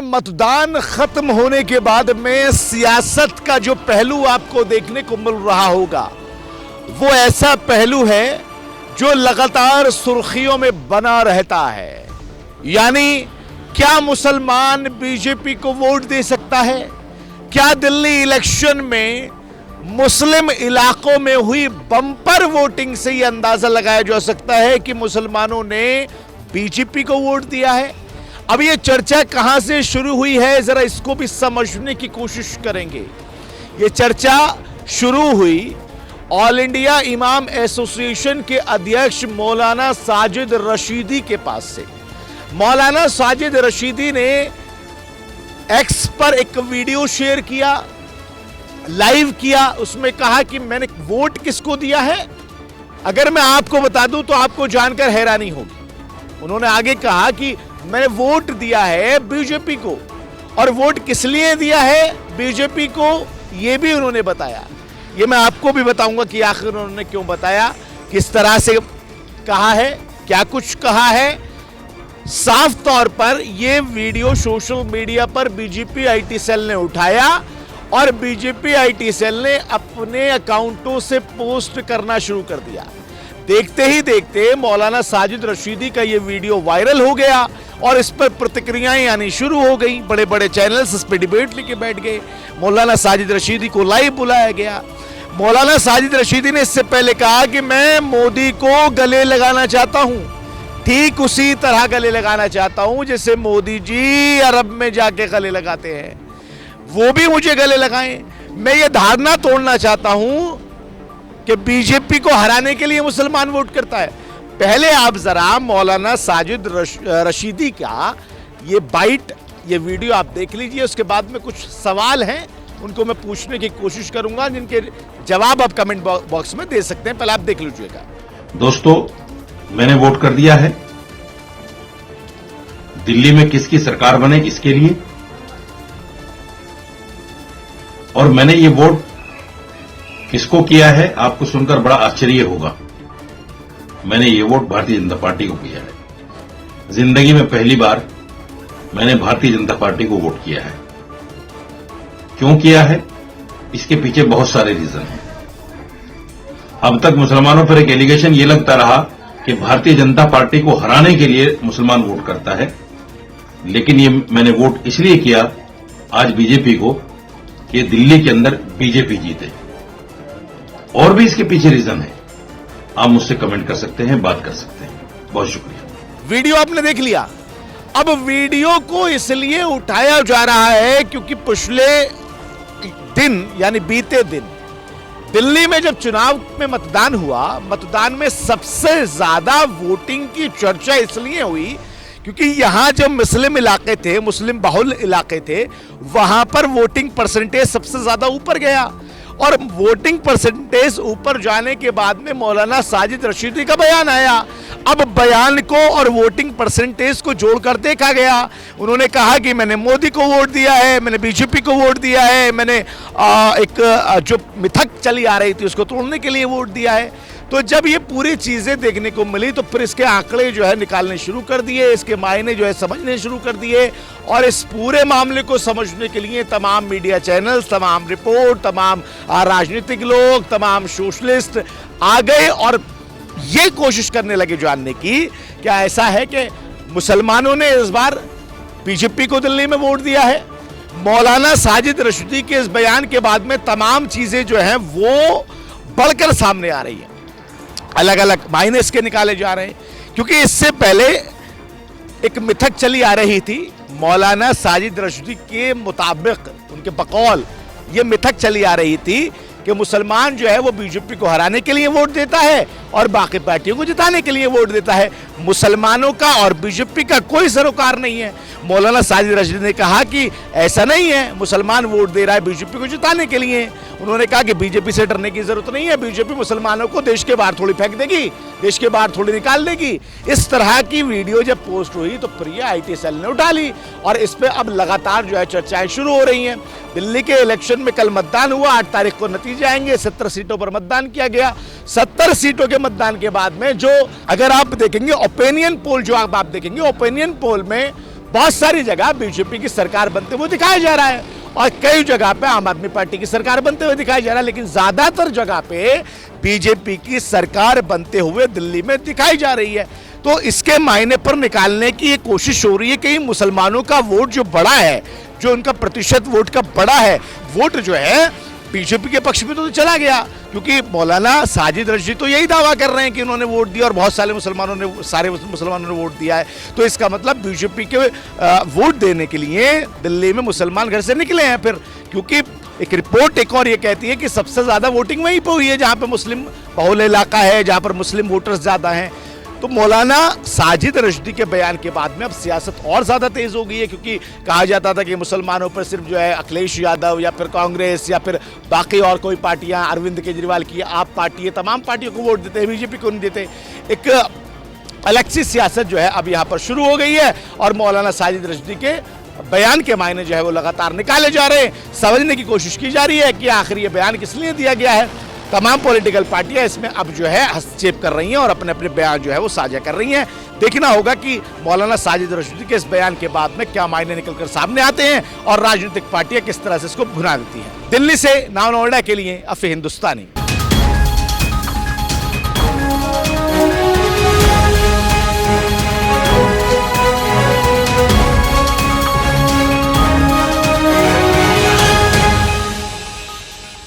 मतदान खत्म होने के बाद में सियासत का जो पहलू आपको देखने को मिल रहा होगा वो ऐसा पहलू है जो लगातार सुर्खियों में बना रहता है। यानी क्या मुसलमान बीजेपी को वोट दे सकता है? क्या दिल्ली इलेक्शन में मुस्लिम इलाकों में हुई बम्पर वोटिंग से यह अंदाजा लगाया जा सकता है कि मुसलमानों ने बीजेपी को वोट दिया है? अब यह चर्चा कहां से शुरू हुई है, जरा इसको भी समझने की कोशिश करेंगे। यह चर्चा शुरू हुई ऑल इंडिया इमाम एसोसिएशन के अध्यक्ष मौलाना साजिद रशीदी के पास से। मौलाना साजिद रशीदी ने एक्स पर एक वीडियो शेयर किया, लाइव किया, उसमें कहा कि मैंने वोट किसको दिया है। अगर मैं आपको बता दूं तो आपको जानकर हैरानी होगी। उन्होंने आगे कहा कि मैंने वोट दिया है बीजेपी को, और वोट किस लिए दिया है बीजेपी को यह भी उन्होंने बताया। ये मैं आपको भी बताऊंगा कि आखिर उन्होंने क्यों बताया, किस तरह से कहा है, क्या कुछ कहा है। साफ तौर पर यह वीडियो सोशल मीडिया पर बीजेपी आईटी सेल ने उठाया और बीजेपी आईटी सेल ने अपने अकाउंटों से पोस्ट करना शुरू कर दिया। देखते ही देखते मौलाना साजिद रशीदी का यह वीडियो वायरल हो गया और इस पर प्रतिक्रियाएं आनी शुरू हो गई। बड़े बड़े चैनल्स इस पर डिबेट लेके बैठ गए। मौलाना साजिद रशीदी को लाइव बुलाया गया। मौलाना साजिद रशीदी ने इससे पहले कहा कि मैं मोदी को गले लगाना चाहता हूं, ठीक उसी तरह गले लगाना चाहता हूं जैसे मोदी जी अरब में जाके गले लगाते हैं, वो भी मुझे गले लगाएं। मैं ये धारणा तोड़ना चाहता हूं कि बीजेपी को हराने के लिए मुसलमान वोट करता है। पहले आप जरा मौलाना साजिद रशीदी का ये बाइट, ये वीडियो आप देख लीजिए। उसके बाद में कुछ सवाल हैं, उनको मैं पूछने की कोशिश करूंगा, जिनके जवाब आप कमेंट बॉक्स में दे सकते हैं। पहले आप देख लीजिएगा। दोस्तों, मैंने वोट कर दिया है। दिल्ली में किसकी सरकार बने इसके लिए, और मैंने ये वोट किसको किया है आपको सुनकर बड़ा आश्चर्य होगा। मैंने ये वोट भारतीय जनता पार्टी को किया है। जिंदगी में पहली बार मैंने भारतीय जनता पार्टी को वोट किया है। क्यों किया है, इसके पीछे बहुत सारे रीजन हैं। अब तक मुसलमानों पर एक एलिगेशन ये लगता रहा कि भारतीय जनता पार्टी को हराने के लिए मुसलमान वोट करता है, लेकिन ये मैंने वोट इसलिए किया आज बीजेपी को कि दिल्ली के अंदर बीजेपी जीते। और भी इसके पीछे रीजन है, आप मुझसे कमेंट कर सकते हैं, बात कर सकते हैं। बहुत शुक्रिया। वीडियो आपने देख लिया। अब वीडियो को इसलिए उठाया जा रहा है क्योंकि पिछले दिन यानी बीते दिन दिल्ली में जब चुनाव में मतदान हुआ, मतदान में सबसे ज्यादा वोटिंग की चर्चा इसलिए हुई क्योंकि यहां जब मुस्लिम इलाके थे, मुस्लिम बहुल इलाके थे, वहां पर वोटिंग परसेंटेज सबसे ज्यादा ऊपर गया। और वोटिंग परसेंटेज ऊपर जाने के बाद में मौलाना साजिद रशीदी का बयान आया। अब बयान को और वोटिंग परसेंटेज को जोड़कर देखा गया। उन्होंने कहा कि मैंने मोदी को वोट दिया है, मैंने बीजेपी को वोट दिया है, मैंने जो मिथक चली आ रही थी उसको तोड़ने के लिए वोट दिया है। तो जब ये पूरी चीजें देखने को मिली तो फिर इसके आंकड़े जो है निकालने शुरू कर दिए, इसके मायने जो है समझने शुरू कर दिए। और इस पूरे मामले को समझने के लिए तमाम मीडिया चैनल्स, तमाम रिपोर्ट, तमाम राजनीतिक लोग, तमाम सोशलिस्ट आ गए और ये कोशिश करने लगे जानने की क्या ऐसा है कि मुसलमानों ने इस बार बीजेपी को दिल्ली में वोट दिया है। मौलाना साजिद रशीदी के इस बयान के बाद में तमाम चीजें जो हैं वो बढ़कर सामने आ रही है, अलग अलग मायने इसके निकाले जा रहे हैं। क्योंकि इससे पहले एक मिथक चली आ रही थी, मौलाना साजिद रशीदी के मुताबिक, उनके बकौल ये मिथक चली आ रही थी कि मुसलमान जो है वो बीजेपी को हराने के लिए वोट देता है और बाकी पार्टियों को जिताने के लिए वोट देता है। मुसलमानों का और बीजेपी का कोई सरोकार नहीं है। मौलाना साजिद रशीदी ने कहा कि ऐसा नहीं है, मुसलमान वोट दे रहा है बीजेपी को जिताने के लिए। उन्होंने कहा कि बीजेपी से डरने की जरूरत नहीं है, बीजेपी मुसलमानों को देश के बाहर थोड़ी फेंक देगी, देश के बाहर थोड़ी निकाल देगी। इस तरह की वीडियो जब पोस्ट हुई तो फिर आईटी सेल ने उठा ली और इस पे अब लगातार जो है चर्चाएं शुरू हो रही हैं। दिल्ली के इलेक्शन में कल मतदान हुआ, 8 तारीख को नतीजे आएंगे। 70 सीटों पर मतदान किया गया। 70 सीटों के मतदान के बाद में जो अगर आप देखेंगे ओपिनियन पोल, जो आप देखेंगे ओपिनियन पोल में बहुत सारी जगह बीजेपी की सरकार बनते हुए दिखाया जा रहा है और कई जगह पे आम आदमी पार्टी की सरकार बनते हुए दिखाया जा रहा है, लेकिन ज्यादातर जगह पे बीजेपी की सरकार बनते हुए दिल्ली में दिखाई जा रही है। तो इसके मायने पर निकालने की ये कोशिश हो रही है कि मुसलमानों का वोट जो बड़ा है, जो उनका प्रतिशत वोट का बड़ा है, वोट जो है बीजेपी के पक्ष में तो चला गया, क्योंकि मौलाना साजिद रजवी तो यही दावा कर रहे हैं कि उन्होंने वोट दिया और बहुत सारे मुसलमानों ने वोट दिया है। तो इसका मतलब बीजेपी के वोट देने के लिए दिल्ली में मुसलमान घर से निकले हैं फिर, क्योंकि एक रिपोर्ट एक और ये कहती है कि सबसे ज्यादा वोटिंग वहीं पर हुई है जहां पर मुस्लिम बहुल इलाका है, जहां पर मुस्लिम वोटर्स ज्यादा हैं। तो मौलाना साजिद रजवी के बयान के बाद में अब सियासत और ज्यादा तेज हो गई है, क्योंकि कहा जाता था कि मुसलमानों पर सिर्फ जो है अखिलेश यादव या फिर कांग्रेस या फिर बाकी और कोई पार्टियां, अरविंद केजरीवाल की आप पार्टी है, तमाम पार्टियों को वोट देते हैं, बीजेपी को नहीं देते। एक अलग सी सियासत जो है अब यहाँ पर शुरू हो गई है और मौलाना साजिद रजवी के बयान के मायने जो है वो लगातार निकाले जा रहे हैं। समझने की कोशिश की जा रही है कि आखिर ये बयान किस लिए दिया गया है। तमाम पॉलिटिकल पार्टियां इसमें अब जो है हस्तक्षेप कर रही हैं और अपने अपने बयान जो है वो साझा कर रही हैं। देखना होगा कि मौलाना साजिद रजवी के इस बयान के बाद में क्या मायने निकलकर सामने आते हैं और राजनीतिक पार्टियां किस तरह से इसको भुना देती हैं। दिल्ली से नाम नोएडा के लिए अफी हिंदुस्तानी।